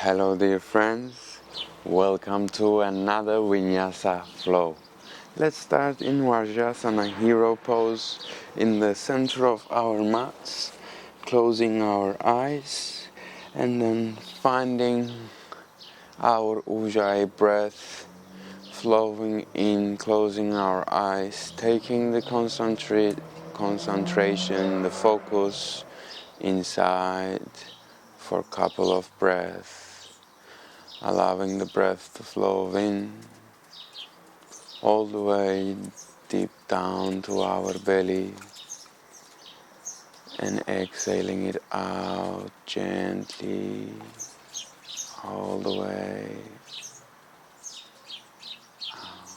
Hello dear friends, welcome to another Vinyasa flow. Let's start in Vajrasana hero pose in the center of our mats, closing our eyes and then finding our Ujjayi breath flowing in, closing our eyes, taking the concentration, the focus inside for a couple of breaths, allowing the breath to flow in all the way deep down to our belly and exhaling it out gently all the way out.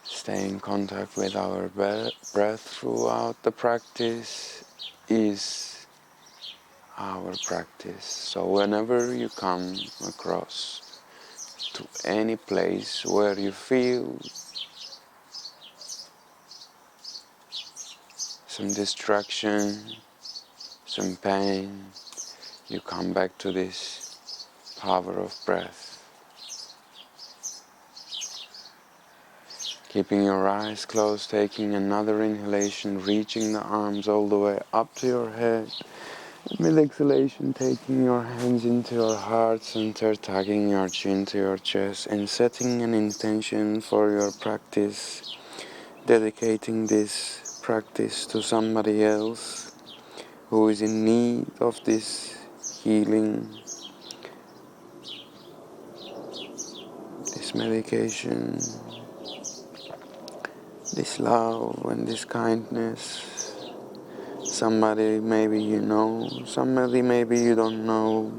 Stay in contact with our breath throughout the practice is our practice. So whenever you come across to any place where you feel some distraction, some pain, you come back to this power of breath. Keeping your eyes closed, taking another inhalation, reaching the arms all the way up to your head. With exhalation, taking your hands into your heart center, tugging your chin to your chest and setting an intention for your practice, dedicating this practice to somebody else who is in need of this healing, this medication, this love and this kindness. Somebody maybe you know, somebody maybe you don't know,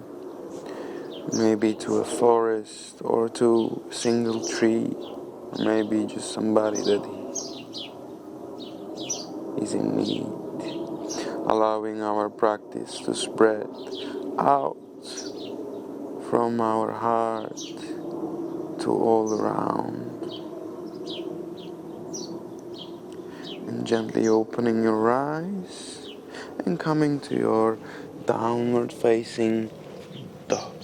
maybe to a forest or to a single tree, or maybe just somebody that is in need. Allowing our practice to spread out from our heart to all around. And gently opening your eyes and coming to your downward facing dog.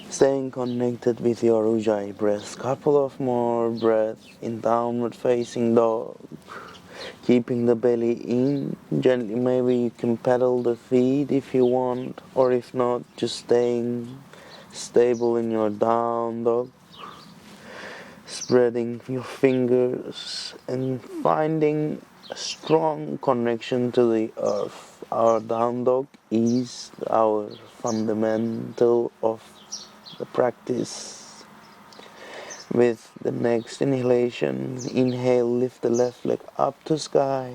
Staying connected with your Ujjayi breath. Couple of more breaths in downward facing dog. Keeping the belly in. Gently maybe you can pedal the feet if you want, or if not, just staying stable in your down dog. Spreading your fingers and finding a strong connection to the earth. Our down dog is our fundamental of the practice. With the next inhalation, inhale, lift the left leg up to sky,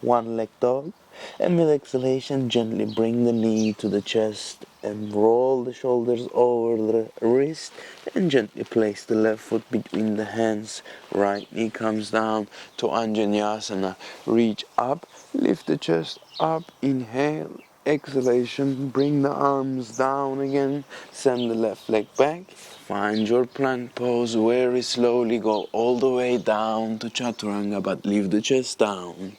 one leg dog, and with exhalation, gently bring the knee to the chest and roll the shoulders over the wrist and gently place the left foot between the hands. Right knee comes down to Anjaneyasana. Reach up, lift the chest up, inhale, exhalation, bring the arms down again, send the left leg back. Find your plank pose, very slowly go all the way down to Chaturanga, but leave the chest down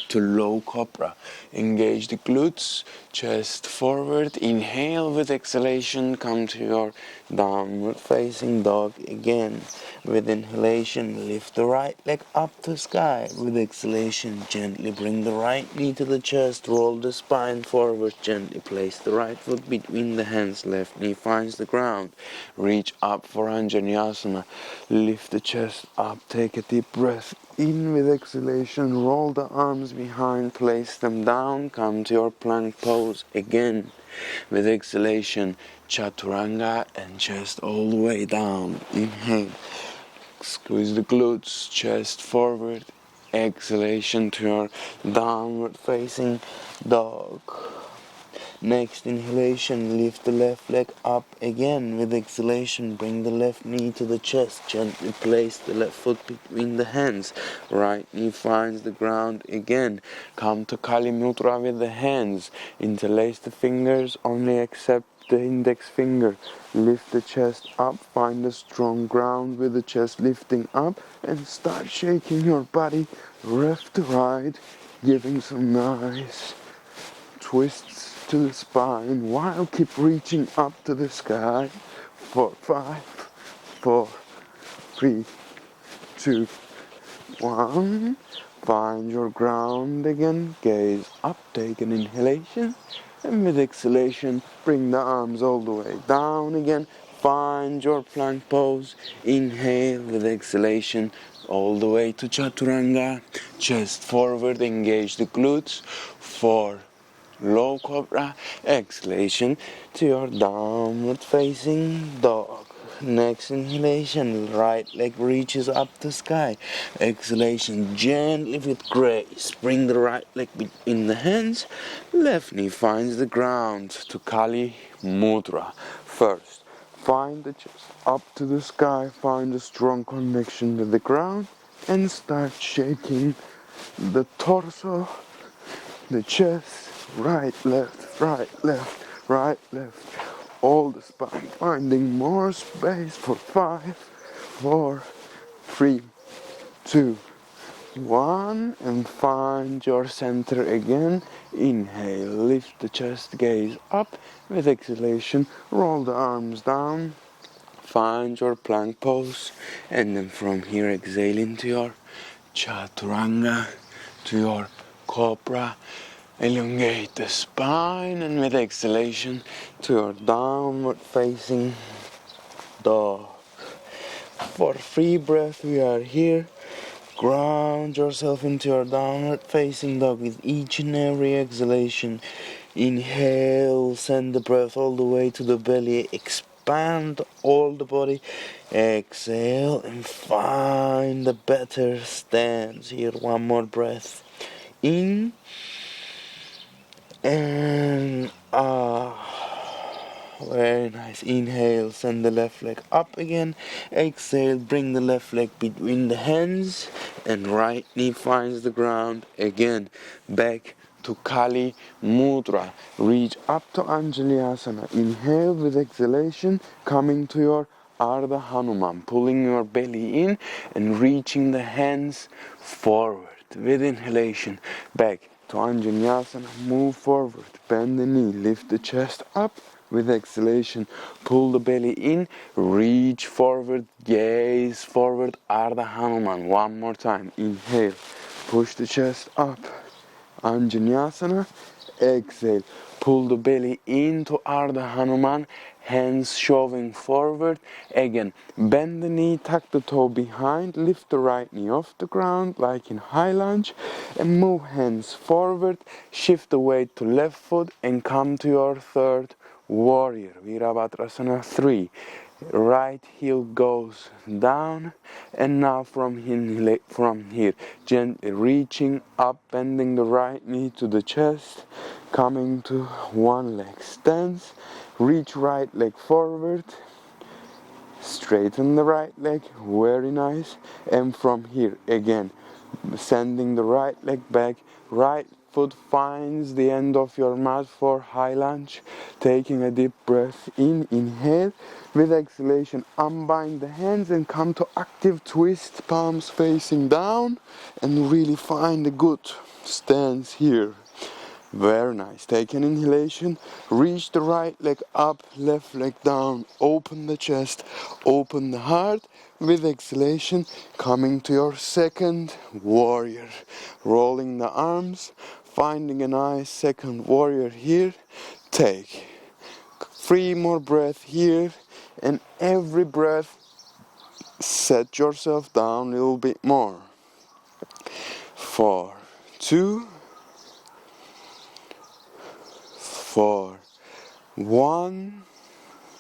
to low cobra. Engage the glutes, chest forward, inhale with exhalation, come to your downward facing dog again. With inhalation, lift the right leg up to sky. With exhalation, gently bring the right knee to the chest, roll the spine forward, gently place the right foot between the hands, left knee finds the ground. Reach up for Anjaneyasana, lift the chest up, take a deep breath in with exhalation, roll the arms behind, place them down, come to your plank pose again. With exhalation, Chaturanga and chest all the way down. Inhale, squeeze the glutes, chest forward, exhalation to your downward facing dog. Next inhalation, lift the left leg up again. With exhalation, bring the left knee to the chest. Gently place the left foot between the hands. Right knee finds the ground again. Come to Kali Mudra with the hands. Interlace the fingers, only accept the index finger. Lift the chest up, find a strong ground with the chest lifting up, and start shaking your body left to right, giving some nice twists to the spine while keep reaching up to the sky. 4, 5, 4, 3, 2, 1. Find your ground again, gaze up, take an inhalation, and with exhalation, bring the arms all the way down again. Find your plank pose, inhale with exhalation, all the way to Chaturanga, chest forward, engage the glutes, 4, low cobra, exhalation to your downward facing dog. Next inhalation, right leg reaches up the sky. Exhalation, gently with grace. Bring the right leg in the hands. Left knee finds the ground to Kali Mudra. First, find the chest up to the sky. Find a strong connection with the ground. And start shaking the torso, the chest, right, left, right, left, right, left. All the spine, finding more space for 5, 4, 3, 2, 1, and find your center again. Inhale, lift the chest, gaze up. With exhalation, roll the arms down. Find your plank pose, and then from here exhale into your Chaturanga, to your Cobra. Elongate the spine, and with exhalation to your downward facing dog. For free breath we are here. Ground yourself into your downward facing dog with each and every exhalation. Inhale, send the breath all the way to the belly. Expand all the body. Exhale and find a better stance. Here, one more breath. In and very nice. Inhale, send the left leg up again. Exhale, bring the left leg between the hands, and right knee finds the ground again. Back to Kali Mudra. Reach up to Anjaliasana. Inhale with exhalation, coming to your Ardha Hanuman, pulling your belly in and reaching the hands forward. With inhalation, back to Anjaliasana, move forward, bend the knee, lift the chest up. With exhalation, pull the belly in, reach forward, gaze forward, Ardha Hanuman. One more time, inhale, push the chest up, Anjanyasana, exhale, pull the belly into Ardha Hanuman, hands shoving forward. Again, bend the knee, tuck the toe behind, lift the right knee off the ground like in high lunge, and move hands forward, shift the weight to left foot, and come to your third warrior, Virabhadrasana 3. Right heel goes down, and now from here, gently reaching up, bending the right knee to the chest, coming to one leg stance, reach right leg forward, straighten the right leg, very nice, and from here again, sending the right leg back, right foot finds the end of your mat for high lunge, taking a deep breath in, inhale, with exhalation unbind the hands and come to active twist, palms facing down, and really find a good stance here. Very nice. Take an inhalation, reach the right leg up, left leg down, open the chest, open the heart. With exhalation, coming to your second warrior. Rolling the arms, finding a nice second warrior here. Take 3 more breaths here, and every breath set yourself down a little bit more. 4, 2, 4, 1.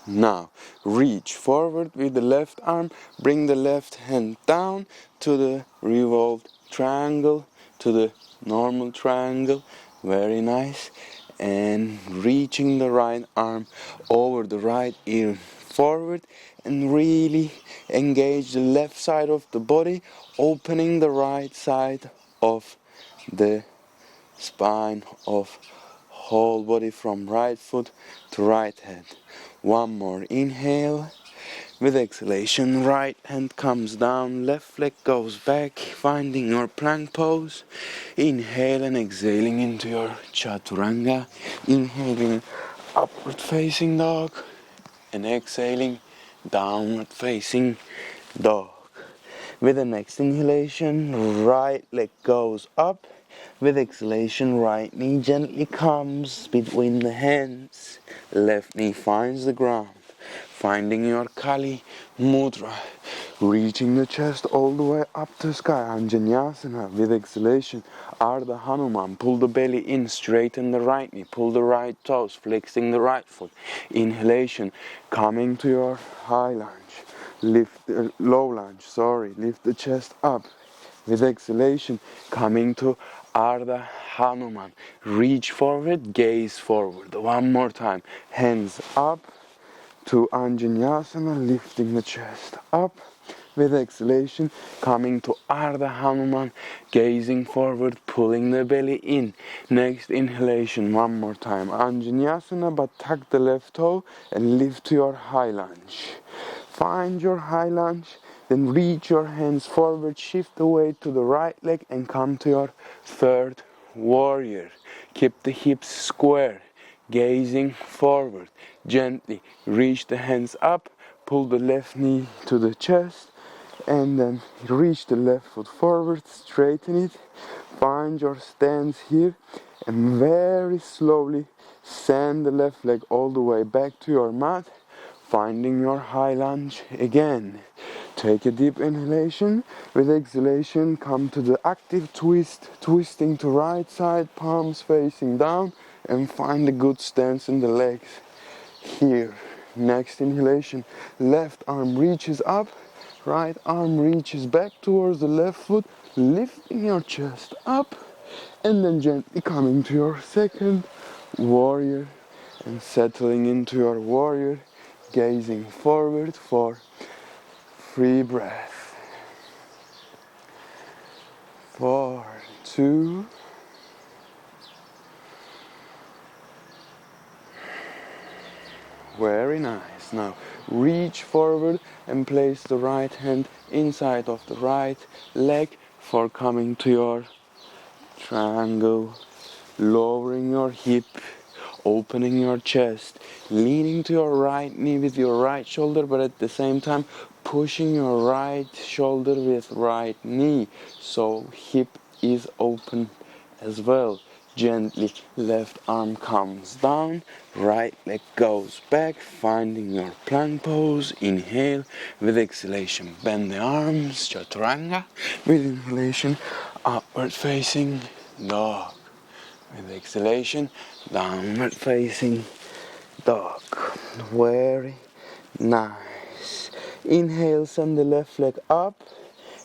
Now reach forward with the left arm, bring the left hand down to the revolved triangle, to the normal triangle. Very nice. and reaching the right arm over the right ear forward, and really engage the left side of the body, opening the right side of the spine of whole body from right foot to right head. One more inhale. With exhalation, right hand comes down, left leg goes back, finding your plank pose. Inhale and exhaling into your chaturanga. Inhaling upward facing dog and exhaling downward facing dog. With the next inhalation, right leg goes up. With exhalation, right knee gently comes between the hands. Left knee finds the ground. Finding your Kali Mudra. Reaching the chest all the way up to sky. Anjaneyasana. With exhalation, Ardha Hanuman. Pull the belly in, straighten the right knee. Pull the right toes, flexing the right foot. Inhalation, coming to your high lunge. Low lunge, lift the chest up. With exhalation, coming to Ardha Hanuman. Reach forward, gaze forward. One more time. Hands up to Anjaneyasana, lifting the chest up. With exhalation, coming to Ardha Hanuman, gazing forward, pulling the belly in. Next inhalation, one more time. Anjaneyasana, but tuck the left toe and lift to your high lunge. Find your high lunge, then reach your hands forward, shift the weight to the right leg and come to your third warrior. Keep the hips square, gazing forward. Gently reach the hands up, pull the left knee to the chest, and then reach the left foot forward, straighten it. Find your stance here and very slowly send the left leg all the way back to your mat. Finding your high lunge again. Take a deep inhalation. With exhalation, come to the active twist, twisting to right side, palms facing down, and find a good stance in the legs here. Next inhalation, left arm reaches up, right arm reaches back towards the left foot, lifting your chest up, and then gently coming to your second warrior and settling into your warrior. Gazing forward for free breath. 4, 2, very nice. Now reach forward and place the right hand inside of the right leg for coming to your triangle. Lowering your hip, opening your chest, leaning to your right knee with your right shoulder, but at the same time pushing your right shoulder with right knee, so hip is open as well. Gently left arm comes down, right leg goes back, finding your plank pose. Inhale. With exhalation, bend the arms, chaturanga. With inhalation, upward facing dog. With exhalation, downward facing dog. Very nice. Inhale, send the left leg up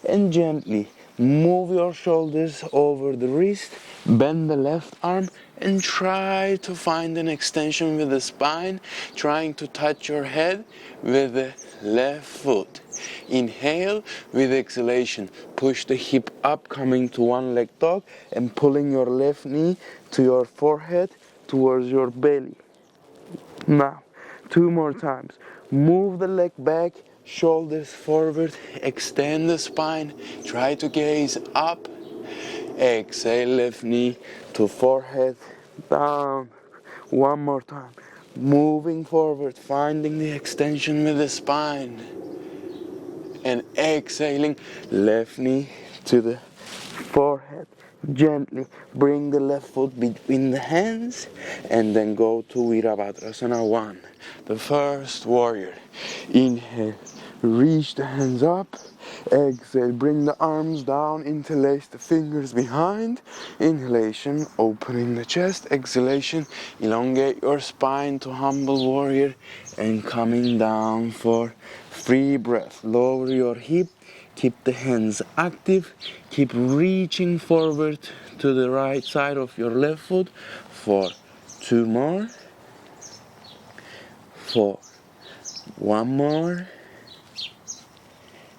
and gently move your shoulders over the wrist. Bend the left arm and try to find an extension with the spine, trying to touch your head with the left foot. Inhale. With exhalation, push the hip up, coming to one leg dog and pulling your left knee to your forehead towards your belly. Now, 2 more times. Move the leg back, shoulders forward, extend the spine, try to gaze up. Exhale, left knee to forehead, down. One more time. Moving forward, finding the extension with the spine. And exhaling, left knee to the forehead. Gently bring the left foot between the hands and then go to Virabhadrasana 1. The first warrior. Inhale, reach the hands up. Exhale, bring the arms down, interlace the fingers behind. Inhalation, opening the chest. Exhalation, elongate your spine to humble warrior and coming down for free breath. Lower your hip, keep the hands active, keep reaching forward to the right side of your left foot for 2 more. 4. 1 more.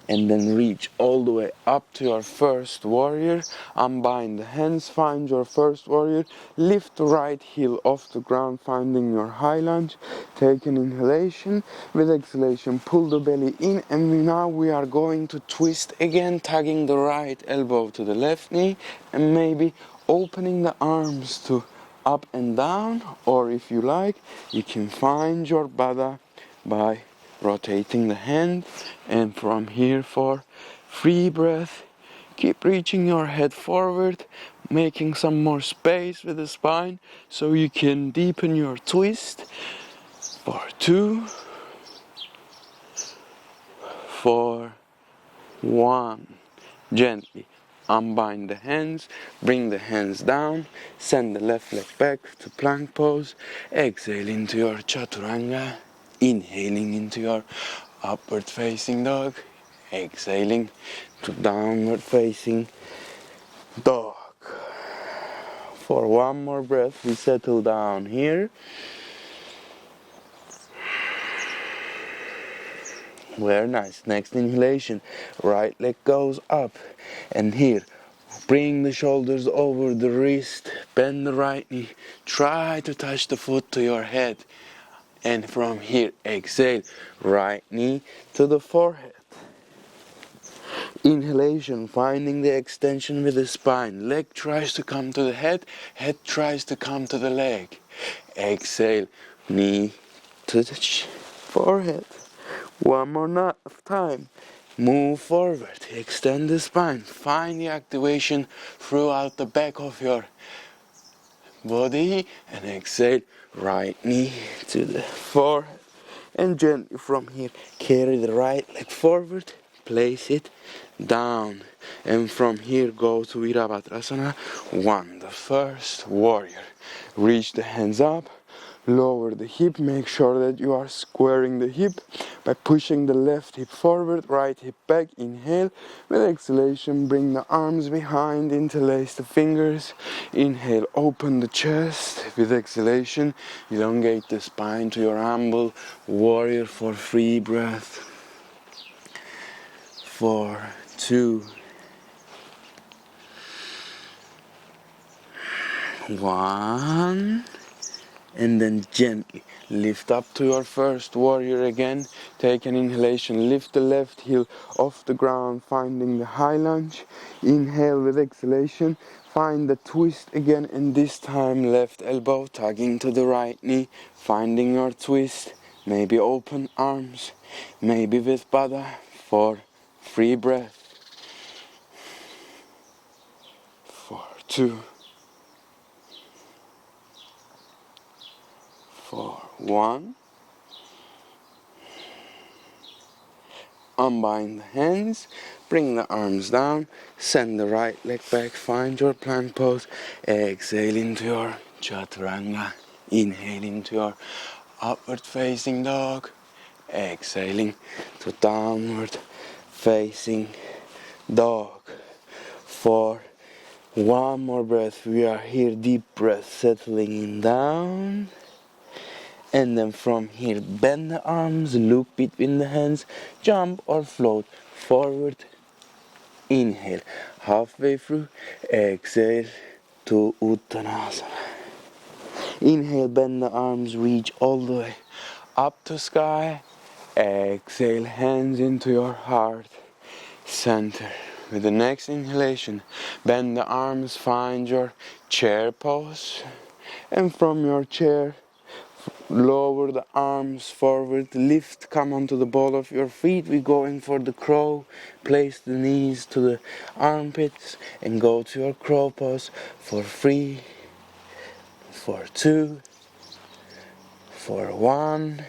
And then reach all the way up to your first warrior. Unbind the hands, find your first warrior. Lift the right heel off the ground, finding your high lunge. Take an inhalation. With exhalation, pull the belly in, and now we are going to twist again, tugging the right elbow to the left knee, and maybe opening the arms to up and down, or if you like, you can find your baddha by rotating the hand. And from here, for free breath, keep reaching your head forward, making some more space with the spine so you can deepen your twist. For 2, for 1. Gently unbind the hands, bring the hands down, send the left leg back to plank pose. Exhale into your chaturanga, inhaling into your upward facing dog, exhaling to downward facing dog. For 1 more breath, we settle down here. Very nice. Next inhalation, right leg goes up, and here bring the shoulders over the wrist, bend the right knee, try to touch the foot to your head, and from here exhale, right knee to the forehead. Inhalation, finding the extension with the spine, leg tries to come to the head tries to come to the leg. Exhale, knee to the forehead. 1 more time. Move forward, extend the spine, find the activation throughout the back of your body, and exhale, right knee to the forehead. And gently from here, carry the right leg forward, place it down, and from here go to Virabhadrasana 1, the first warrior. Reach the hands up, lower the hip, make sure that you are squaring the hip by pushing the left hip forward, right hip back. Inhale. With exhalation, bring the arms behind, interlace the fingers. Inhale, open the chest. With exhalation, elongate the spine to your humble warrior for free breath. 4, 2, 1. And then gently lift up to your first warrior again. Take an inhalation, lift the left heel off the ground, finding the high lunge. Inhale with exhalation, find the twist again, and this time left elbow tugging to the right knee, finding your twist. Maybe open arms, maybe with baddha for free breath. 4, 2, 4, 1. Unbind the hands, bring the arms down, send the right leg back, find your plank pose, exhale into your chaturanga, inhale into your upward facing dog, exhaling to downward facing dog. For 1 more breath, we are here, deep breath, settling in down. And then from here, bend the arms, look between the hands, jump or float forward. Inhale, halfway through, exhale to Uttanasana. Inhale, bend the arms, reach all the way up to sky. Exhale, hands into your heart center. With the next inhalation, bend the arms, find your chair pose. And from your chair, lower the arms forward, lift, come onto the ball of your feet. We're going for the crow. Place the knees to the armpits and go to your crow pose for 3, for 2, for 1.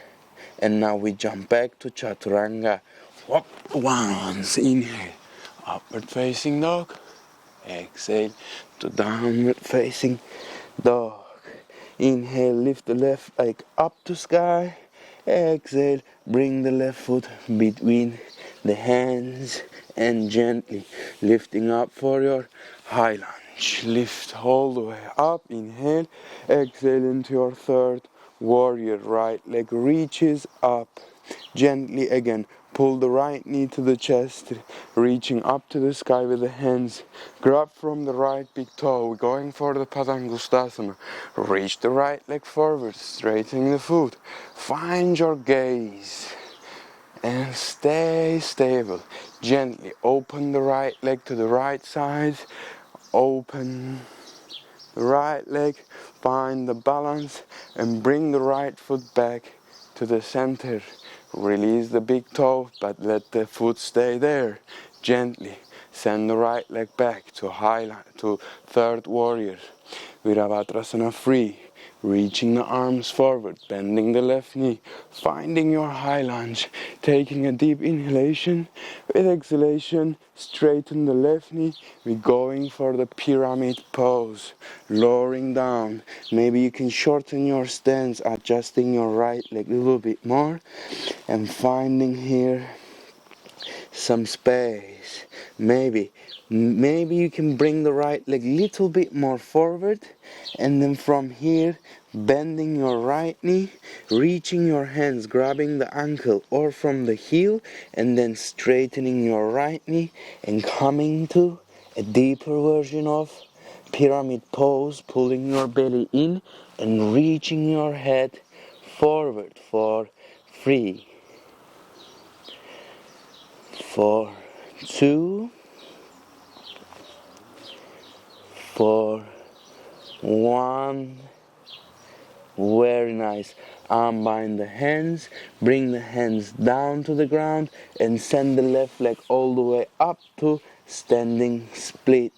And now we jump back to chaturanga. Once, inhale, upward facing dog. Exhale to downward facing dog. Inhale, lift the left leg up to sky. Exhale, bring the left foot between the hands and gently lifting up for your high lunge. lift all the way up, inhale, exhale into your third warrior, right leg reaches up, gently again, pull the right knee to the chest, reaching up to the sky with the hands, grab from the right big toe, going for the Padangustasana, reach the right leg forward, straightening the foot, find your gaze, and stay stable. Gently open the right leg to the right side, open the right leg, find the balance and bring the right foot back to the center. Release the big toe, but let the foot stay there. Gently send the right leg back to third warrior. Virabhadrasana free. Reaching the arms forward, bending the left knee, finding your high lunge, taking a deep inhalation. With exhalation, straighten the left knee. We're going for the pyramid pose, lowering down. Maybe you can shorten your stance, adjusting your right leg a little bit more, and finding here some space. Maybe you can bring the right leg a little bit more forward, and then from here bending your right knee, reaching your hands, grabbing the ankle or from the heel, and then straightening your right knee and coming to a deeper version of pyramid pose, pulling your belly in and reaching your head forward for 3, 4, 2, 4, 1. Very nice. Unbind the hands, bring the hands down to the ground and send the left leg all the way up to standing split.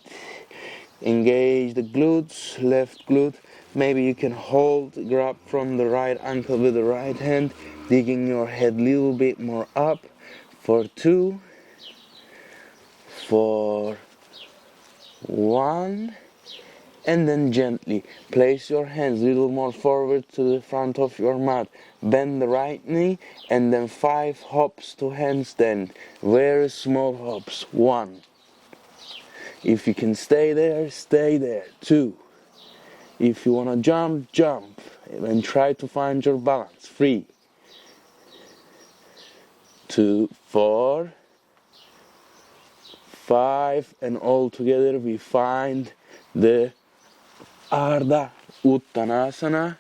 Engage the glutes, left glute. Maybe you can hold, grab from the right ankle with the right hand, digging your head a little bit more up for 2, for 1. And then gently place your hands a little more forward to the front of your mat. Bend the right knee and then 5 hops to handstand. Very small hops. 1. If you can stay there, stay there. 2. If you want to jump, jump. And try to find your balance. 3, 2, 4, 5. And all together we find the Ardha Uttanasana,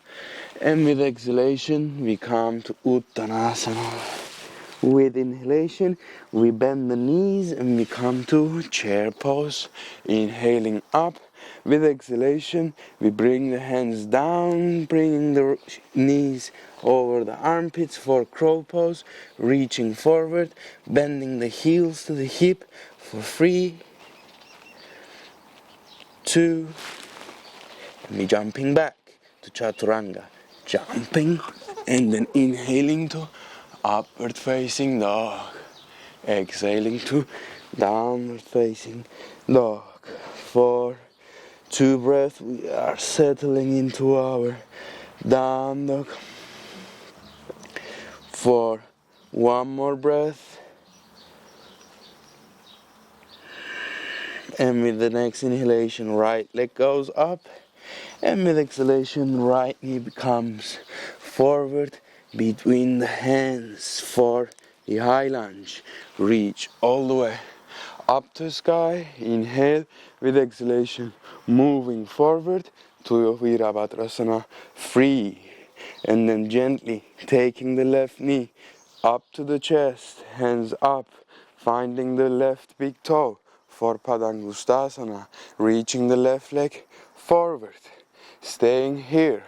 and with exhalation we come to Uttanasana. With inhalation we bend the knees and we come to chair pose, inhaling up. With exhalation we bring the hands down, bringing the knees over the armpits for crow pose, reaching forward, bending the heels to the hip for 3, 2, and we're jumping back to Chaturanga. Jumping and then inhaling to upward facing dog. Exhaling to downward facing dog. For 2 breaths, we are settling into our down dog. For 1 more breath. And with the next inhalation, right leg goes up. And with exhalation, right knee becomes forward between the hands for the high lunge. Reach all the way up to sky. Inhale. With exhalation, moving forward to your Virabhadrasana free. And then gently taking the left knee up to the chest, hands up, finding the left big toe for Padangustasana, reaching the left leg forward, staying here,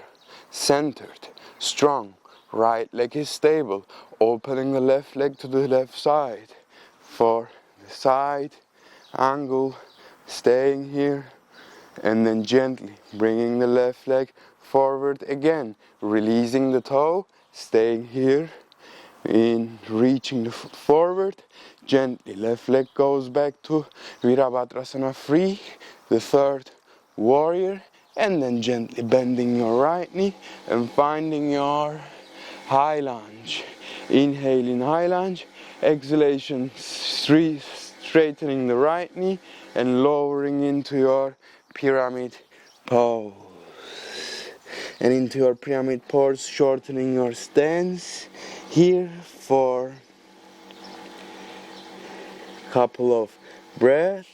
centered, strong, right leg is stable, opening the left leg to the left side for the side angle, staying here, and then gently bringing the left leg forward again, releasing the toe, staying here, in reaching the foot forward, gently left leg goes back to Virabhadrasana free, the third warrior, and then gently bending your right knee and finding your high lunge. Inhaling high lunge, exhalation straightening the right knee and lowering into your pyramid pose. And into your pyramid pose, shortening your stance here for a couple of breaths.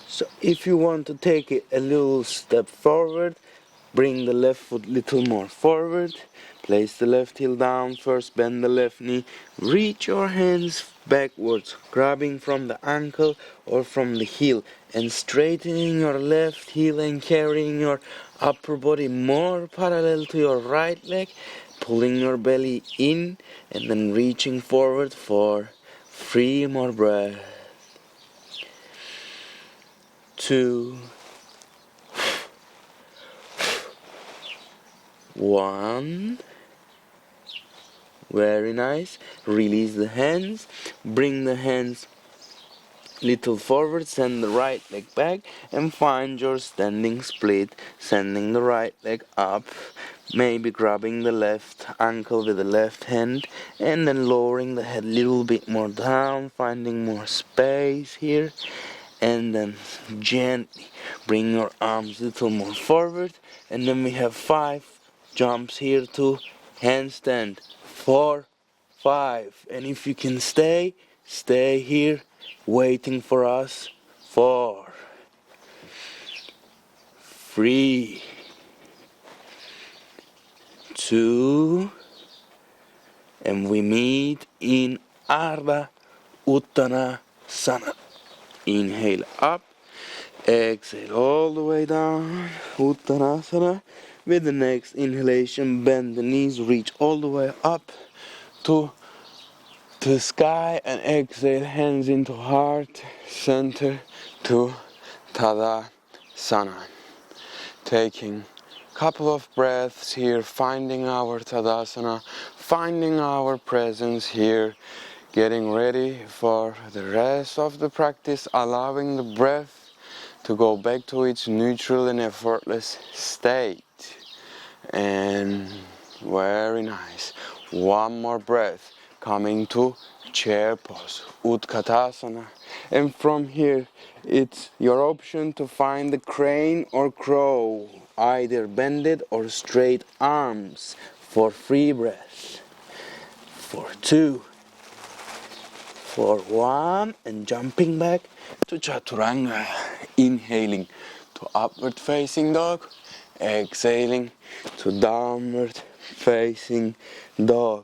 So if you want to take it a little step forward, bring the left foot a little more forward, place the left heel down first, bend the left knee, reach your hands backwards, grabbing from the ankle or from the heel, and straightening your left heel and carrying your upper body more parallel to your right leg, pulling your belly in and then reaching forward for 3 more breaths. 2, 1. Very nice. Release the hands. Bring the hands little forward. Send the right leg back and find your standing split. Sending the right leg up. Maybe grabbing the left ankle with the left hand and then lowering the head a little bit more down. Finding more space here. And then gently bring your arms a little more forward. And then we have 5 jumps here to handstand. 4, 5, and if you can stay here waiting for us. 4, 3, 2, and we meet in Ardha Uttanasana. Inhale up, exhale all the way down, Uttanasana. With the next inhalation, bend the knees, reach all the way up to the sky, and exhale, hands into heart, center to Tadasana. Taking a couple of breaths here, finding our Tadasana, finding our presence here, getting ready for the rest of the practice, allowing the breath to go back to its neutral and effortless state. And very nice. One more breath, coming to chair pose, Utkatasana. And from here, it's your option to find the crane or crow, either bended or straight arms for 3 breaths. For 2, for 1, and jumping back to Chaturanga. Inhaling to upward facing dog, exhaling to downward facing dog.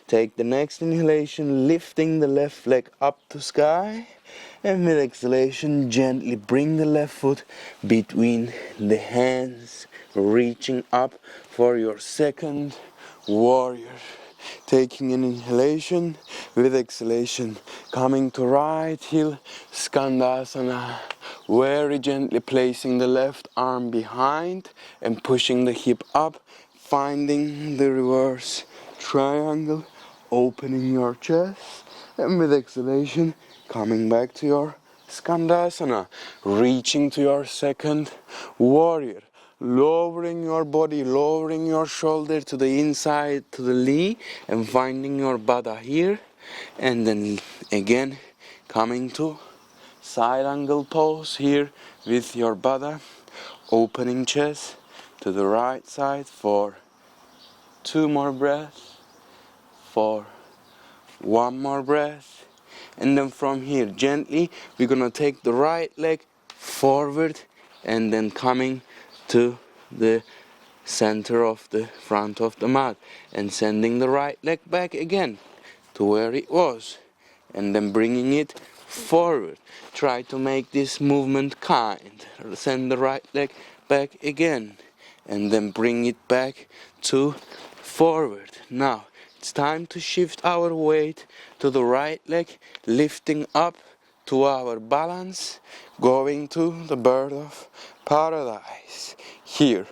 Take the next inhalation, lifting the left leg up to sky, and with exhalation gently bring the left foot between the hands, reaching up for your second warrior. Taking an inhalation, with exhalation coming to right heel, Skandasana, very gently placing the left arm behind and pushing the hip up, finding the reverse triangle, opening your chest, and with exhalation coming back to your Skandasana, reaching to your second warrior. Lowering your body, lowering your shoulder to the inside, to the knee, and finding your Baddha here. And then again, coming to side angle pose here with your Baddha, opening chest to the right side for 2 more breaths, for 1 more breath. And then from here, gently, we're gonna take the right leg forward and then coming to the center of the front of the mat and sending the right leg back again to where it was and then bringing it forward. Try to make this movement kind. Send the right leg back again and then bring it back to forward. Now it's time to shift our weight to the right leg, lifting up to our balance, going to the bird of paradise. Here,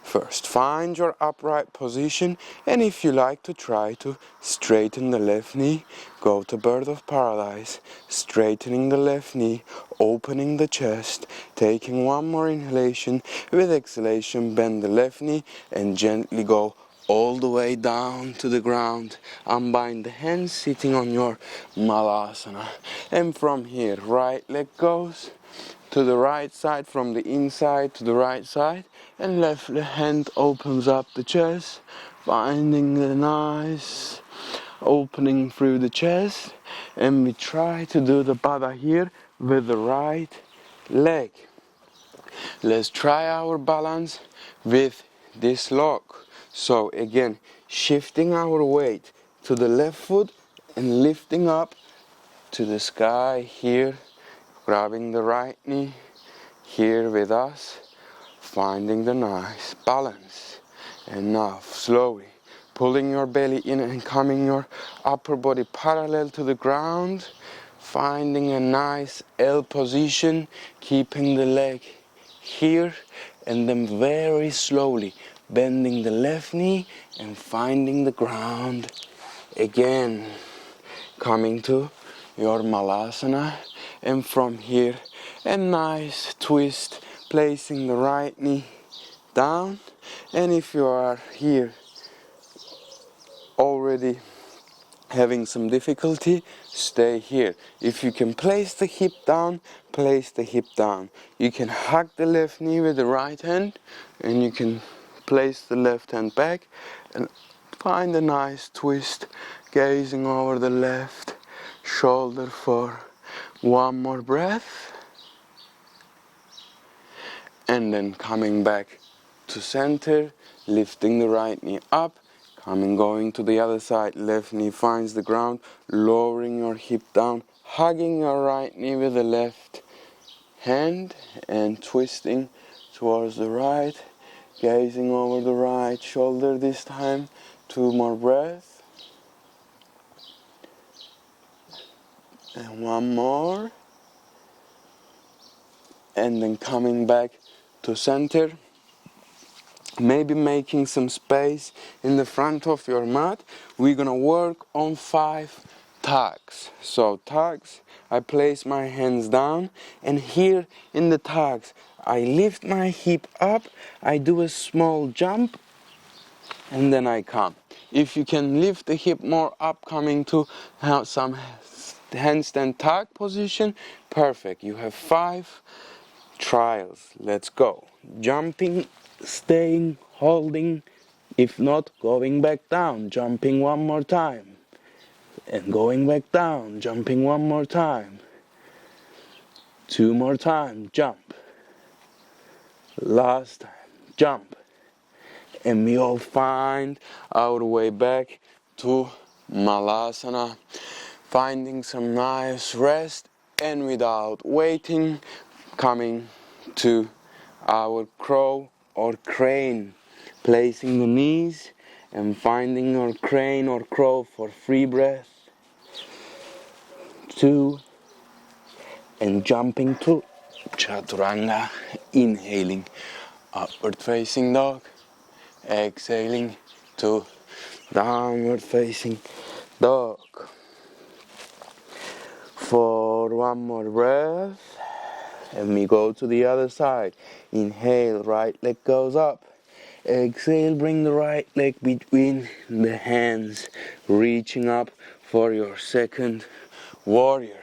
first find your upright position, and if you like to try to straighten the left knee, go to bird of paradise, straightening the left knee, opening the chest, taking 1 more inhalation, with exhalation bend the left knee and gently go all the way down to the ground. Unbind the hands, sitting on your malasana. And from here, right leg goes to the right side, from the inside to the right side, and left hand opens up the chest, finding the nice opening through the chest. And we try to do the Baddha here with the right leg. Let's try our balance with this lock. So again, shifting our weight to the left foot and lifting up to the sky here, grabbing the right knee here with us, finding the nice balance. And now slowly pulling your belly in and coming your upper body parallel to the ground, finding a nice L position, keeping the leg here, and then very slowly bending the left knee and finding the ground again, coming to your malasana. And from here a nice twist, placing the right knee down. And if you are here already having some difficulty, stay here. If you can place the hip down, place the hip down. You can hug the left knee with the right hand, and you can place the left hand back and find a nice twist, gazing over the left shoulder for one more breath, and then coming back to center, lifting the right knee up, going to the other side, left knee finds the ground, lowering your hip down, hugging your right knee with the left hand and twisting towards the right, gazing over the right shoulder this time. 2 more breaths. And 1 more. And then coming back to center. Maybe making some space in the front of your mat. We're gonna work on 5 tugs. So tugs, I place my hands down, and here in the tugs, I lift my hip up, I do a small jump, and then I come. If you can lift the hip more up, coming to some handstand tug position, perfect. You have 5 trials. Let's go. Jumping, staying, holding, if not, going back down, jumping 1 more time, and going back down, jumping 1 more time, 2 more times, jump, last time, jump, and we all find our way back to Malasana, finding some nice rest, and without waiting, coming to our crow or crane, placing the knees and finding our crane or crow for 3 breaths, 2, and jumping to chaturanga, inhaling upward facing dog, exhaling to downward facing dog. For 1 more breath, and we go to the other side. Inhale, right leg goes up. Exhale, bring the right leg between the hands, reaching up for your second warrior.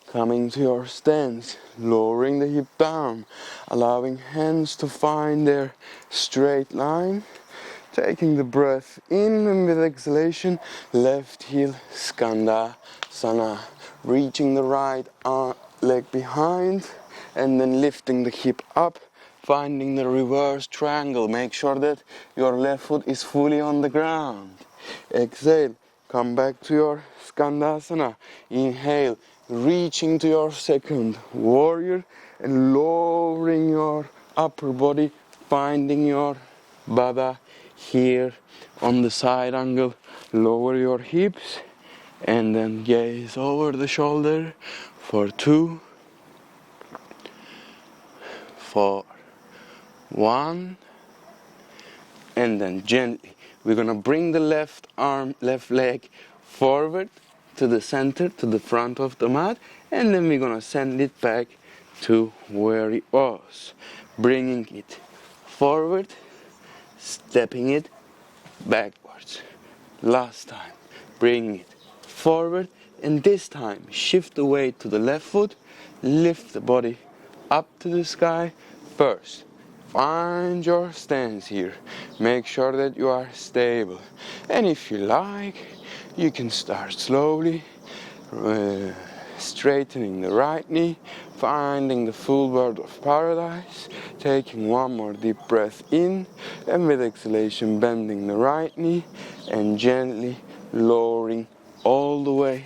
Coming to your stance, lowering the hip down, allowing hands to find their straight line. Taking the breath in, and with exhalation, left heel, skandasana. Reaching the right leg behind, and then lifting the hip up, finding the reverse triangle. Make sure that your left foot is fully on the ground. Exhale, come back to your skandasana. Inhale, reaching to your second warrior, and lowering your upper body, finding your Baddha here on the side angle. Lower your hips and then gaze over the shoulder for 2, for 1, and then gently we're gonna bring the left arm, left leg forward to the center, to the front of the mat, and then we're gonna send it back to where it was, bringing it forward, stepping it backwards. Last time, bring it forward, and this time shift the weight to the left foot, lift the body up to the sky. First, find your stance here, make sure that you are stable, and if you like, you can start slowly straightening the right knee, finding the full bird of paradise, taking one more deep breath in, and with exhalation bending the right knee and gently lowering all the way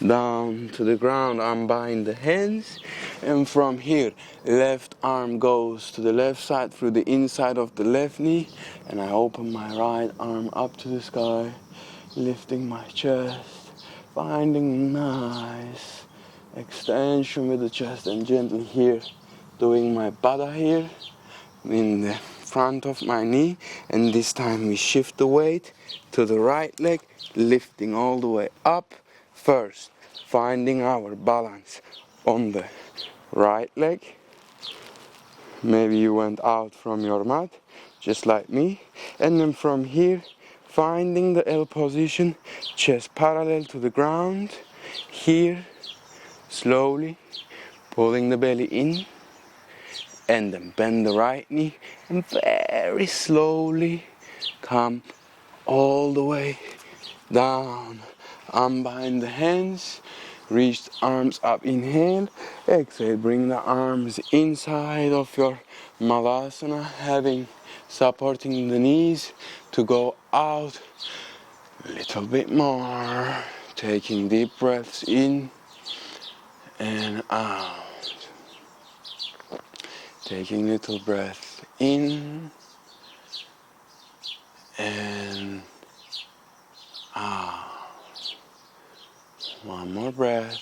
down to the ground. Unbind the hands, and from here left arm goes to the left side through the inside of the left knee, and I open my right arm up to the sky, lifting my chest, finding nice extension with the chest, and gently here doing my baddha here in the front of my knee. And this time we shift the weight to the right leg, lifting all the way up. First, finding our balance on the right leg. Maybe you went out from your mat just like me, and then from here finding the L position, chest parallel to the ground. Here slowly pulling the belly in, and then bend the right knee and very slowly come all the way down. Unbind the hands, reach the arms up, inhale, exhale, bring the arms inside of your malasana, having supporting the knees to go out a little bit more, taking deep breaths in and out, taking little breaths in and out. One more breath.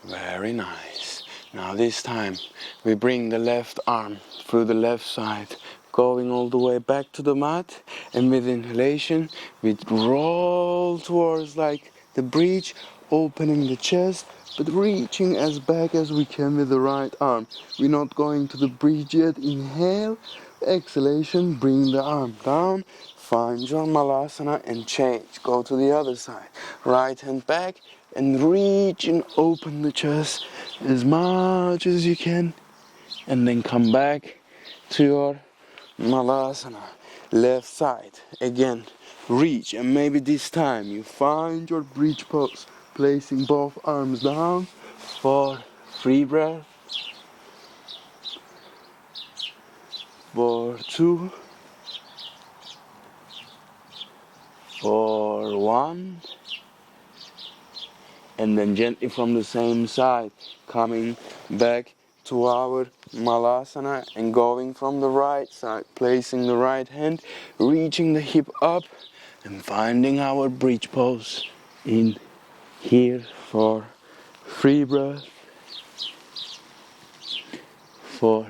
Very nice. Now this time we bring the left arm through the left side, going all the way back to the mat, and with inhalation we roll towards like the bridge, opening the chest but reaching as back as we can with the right arm. We're not going to the bridge yet. Inhale, exhalation, bring the arm down, find your malasana and change. Go to the other side. Right hand back and reach and open the chest as much as you can, and then come back to your malasana. Left side again, reach, and maybe this time you find your bridge pose, placing both arms down for 3 breaths, for 2, for 1, and then gently from the same side coming back to our malasana and going from the right side, placing the right hand, reaching the hip up and finding our bridge pose in here for 3 breaths, for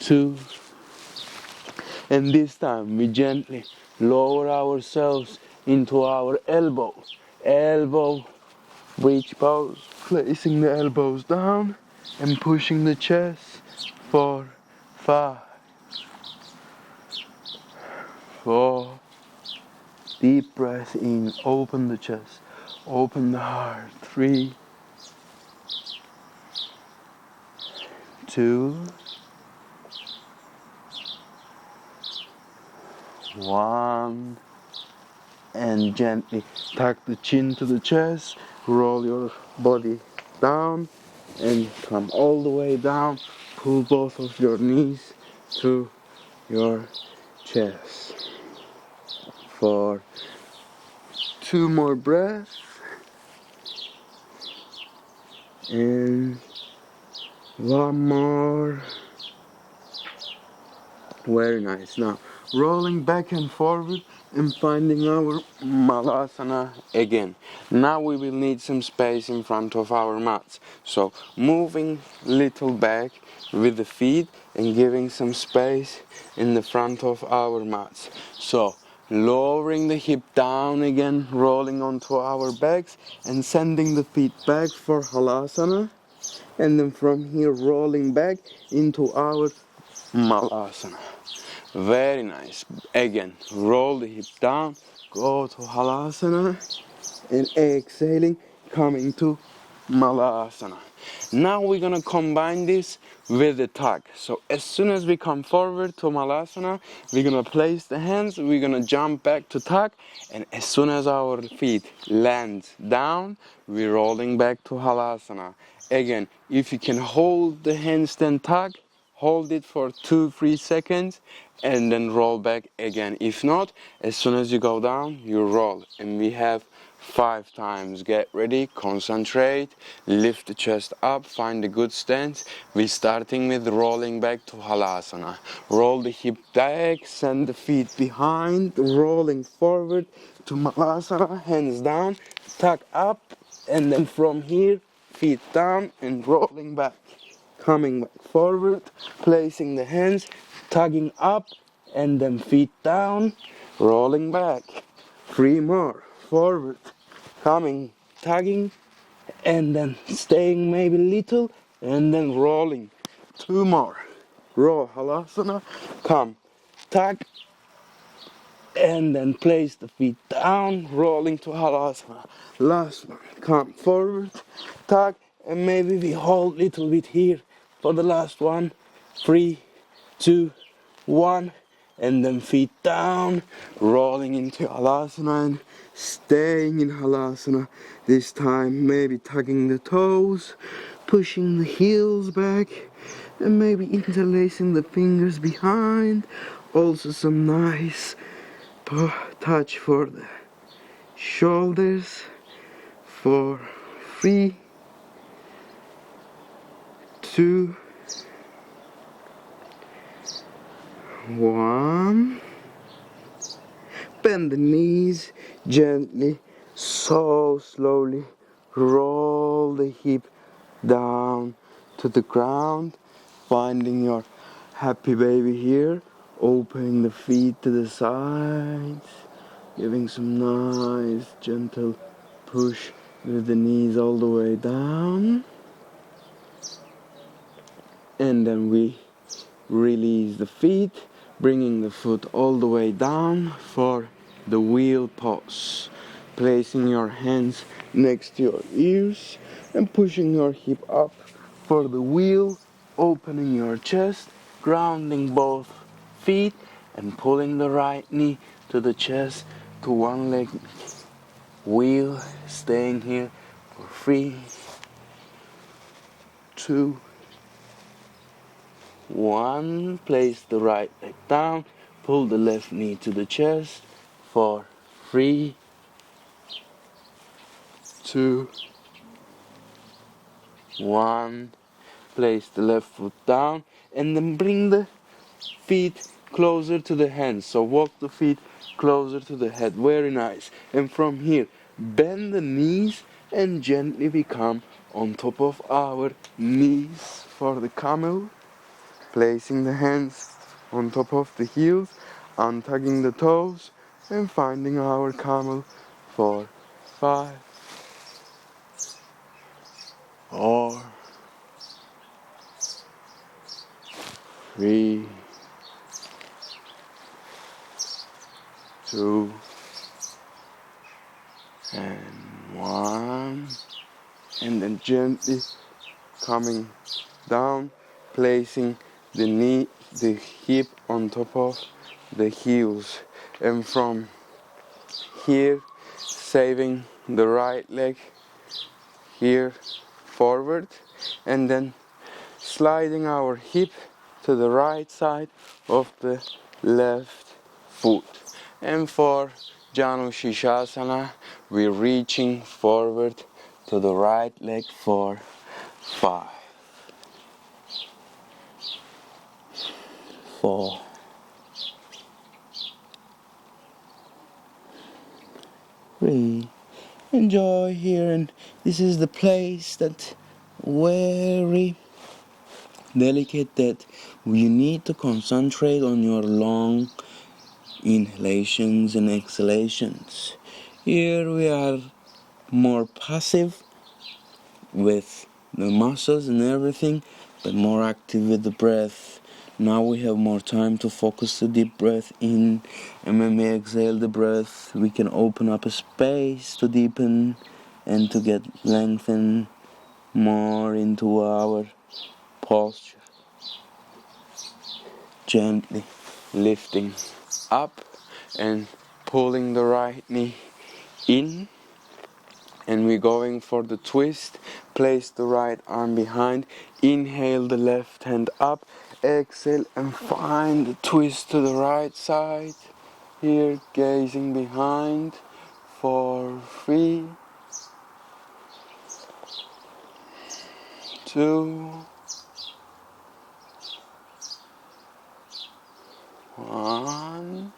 2, and this time we gently lower ourselves into our elbow bridge pose, placing the elbows down and pushing the chest for 5, 4, deep breath in, open the chest, open the heart, 3, 2, 1, and gently tuck the chin to the chest, roll your body down and come all the way down, pull both of your knees to your chest for 2 more breaths, and 1 more. Very nice. Now rolling back and forward and finding our malasana again. Now we will need some space in front of our mats, so moving little back with the feet and giving some space in the front of our mats. So lowering the hip down again, rolling onto our backs and sending the feet back for halasana, and then from here rolling back into our malasana. Very nice. Again, roll the hip down, go to Halasana, and exhaling, coming to Malasana. Now we're gonna combine this with the tug. So as soon as we come forward to Malasana, we're gonna place the hands, we're gonna jump back to tug, and as soon as our feet land down, we're rolling back to Halasana. Again, if you can hold the handstand tug, hold it for 2-3 seconds and then roll back again. If not, as soon as you go down, you roll. And we have 5 times. Get ready, concentrate, lift the chest up, find a good stance. We're starting with rolling back to Halasana. Roll the hip back, send the feet behind, rolling forward to Malasana, hands down, tuck up, and then from here, feet down and rolling back. Coming back forward, placing the hands, tugging up, and then feet down, rolling back. 3 more, forward, coming, tugging, and then staying maybe little, and then rolling. 2 more, roll, Halasana, come, tug, and then place the feet down, rolling to Halasana. Last one, come forward, tug, and maybe we hold a little bit here for the last one. 3, 2, 1, and then feet down, rolling into Halasana and staying in Halasana. This time maybe tugging the toes, pushing the heels back, and maybe interlacing the fingers behind. Also some nice touch for the shoulders. For 3, 2, 1. Bend the knees gently, so slowly. Roll the hip down to the ground, finding your happy baby here. Opening the feet to the sides, giving some nice gentle push with the knees all the way down. And then we release the feet, bringing the foot all the way down for the wheel pose. Placing your hands next to your ears and pushing your hip up for the wheel, opening your chest, grounding both feet and pulling the right knee to the chest to one leg wheel, staying here for 3, 2, 1. Place the right leg down, pull the left knee to the chest for 3, 2, 1. Place the left foot down and then bring the feet closer to the hands. So walk the feet closer to the head. Very nice. And from here, bend the knees and gently become on top of our knees for the camel. Placing the hands on top of the heels, untugging the toes, and finding our camel for 5, 4, 3, 2, and 1. And then gently coming down, placing the hip on top of the heels. And from here, saving the right leg here forward, and then sliding our hip to the right side of the left foot. And for Janu Shishasana, we're reaching forward to the right leg for 5, 4, 3. Enjoy here, and this is the place that very delicate, that you need to concentrate on your long inhalations and exhalations. Here we are more passive with the muscles and everything, but more active with the breath, Now we have more time to focus the deep breath in, and when we exhale the breath, we can open up a space to deepen and to get lengthen more into our posture. Gently lifting up and pulling the right knee in, and we're going for the twist. Place the right arm behind, inhale the left hand up, exhale and find the twist to the right side. Here, gazing behind for 3, 2, 1,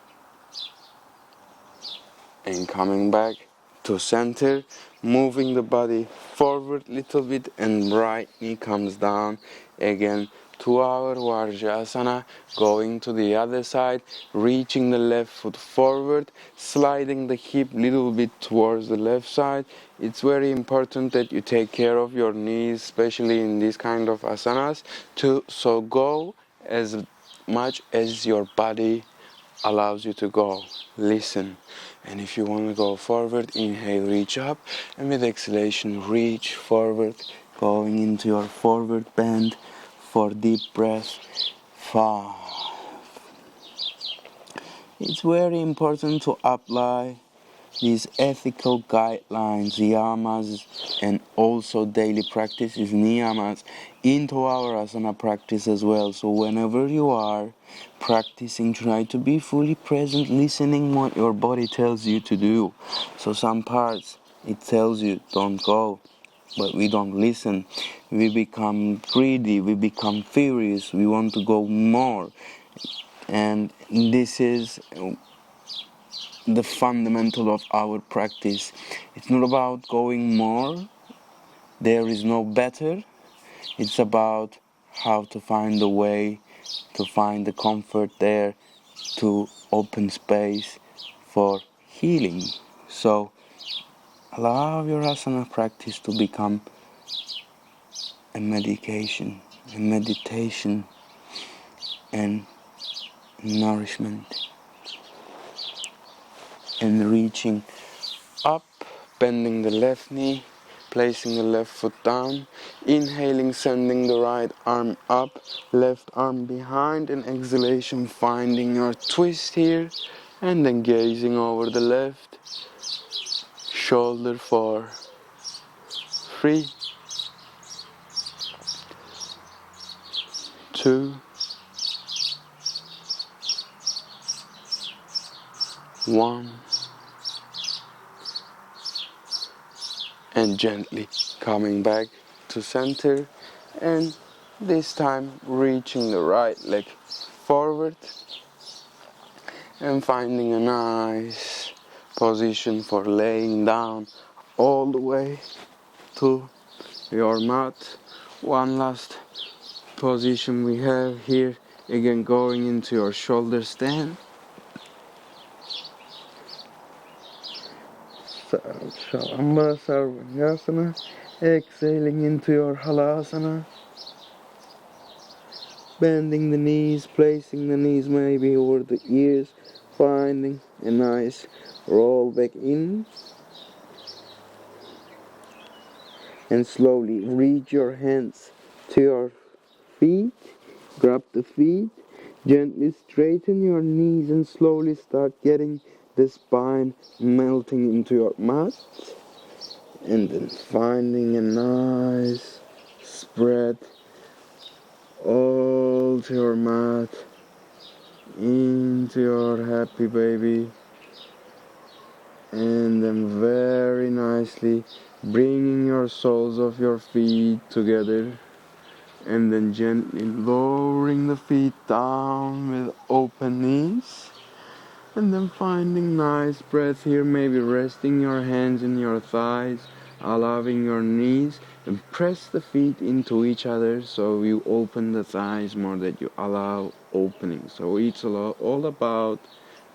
and coming back to center, moving the body forward a little bit, and right knee comes down again to our Vajrasana, going to the other side, reaching the left foot forward, sliding the hip little bit towards the left side. It's very important that you take care of your knees, especially in this kind of asanas, so go as much as your body allows you to go. Listen. And if you want to go forward, inhale, reach up, and with exhalation, reach forward, going into your forward bend for deep breath. 5. It's very important to apply these ethical guidelines, yamas, and also daily practices, niyamas, into our asana practice as well. So whenever you are practicing, try to be fully present, listening what your body tells you to do. So some parts it tells you don't go, but we don't listen. We become greedy, we become furious, we want to go more. And this is the fundamental of our practice. It's not about going more, there is no better. It's about how to find a way to find the comfort there, to open space for healing. So allow your asana practice to become a medication, a meditation, and nourishment, and reaching up, bending the left knee, placing the left foot down, inhaling, sending the right arm up, left arm behind, and exhalation, finding your twist here, and then gazing over the left shoulder for 3, 2, 1, and gently coming back to center, and this time reaching the right leg forward and finding a nice position for laying down all the way to your mat. One last position we have here, again going into your shoulder stand. Shambhala Sarvangasana, exhaling into your Halasana, bending the knees, placing the knees maybe over the ears, finding a nice roll back in, and slowly reach your hands to your feet, grab the feet, gently straighten your knees and slowly start getting the spine melting into your mat, and then finding a nice spread all to your mat, into your happy baby, and then very nicely bringing your soles of your feet together, and then gently lowering the feet down with open knees, and then finding nice breath here, maybe resting your hands in your thighs, allowing your knees, and press the feet into each other so you open the thighs more, that you allow opening. So it's all about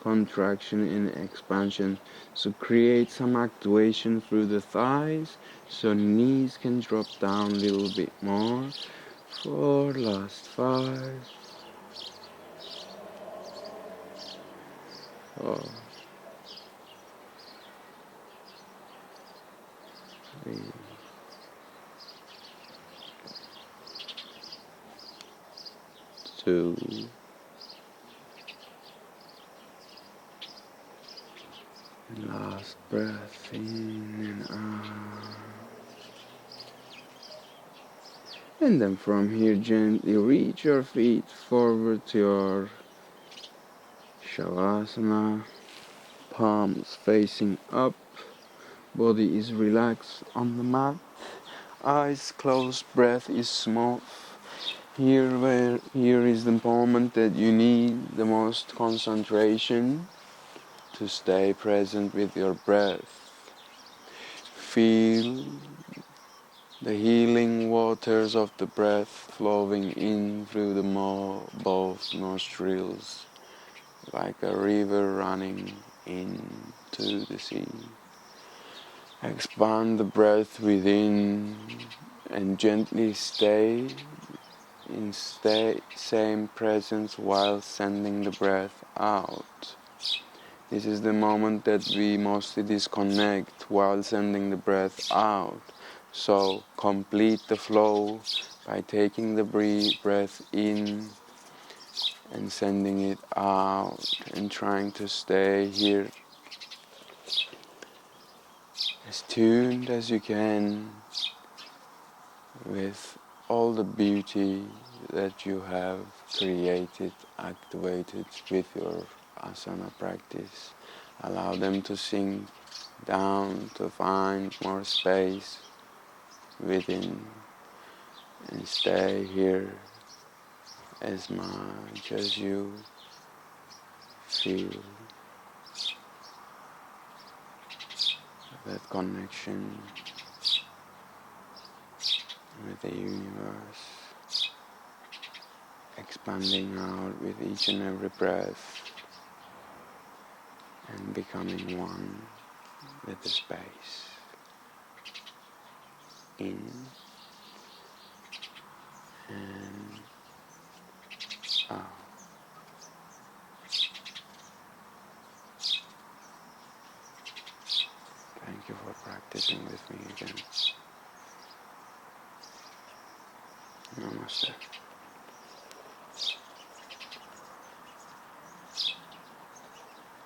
contraction and expansion. So create some activation through the thighs so knees can drop down a little bit more. For last 5, Oh, 3, 2, and last breath in and out. And then from here gently reach your feet forward to your Shavasana, palms facing up, body is relaxed on the mat, eyes closed, breath is smooth. Here is the moment that you need the most concentration to stay present with your breath. Feel the healing waters of the breath flowing in through both nostrils, like a river running into the sea. Expand the breath within and gently stay in same presence while sending the breath out. This is the moment that we mostly disconnect while sending the breath out. So complete the flow by taking the breath in and sending it out and trying to stay here as tuned as you can with all the beauty that you have created, activated with your asana practice. Allow them to sink down to find more space within and stay here as much as you feel that connection with the universe, expanding out with each and every breath and becoming one with the space. In and out. Thank you for practicing with me again. Namaste.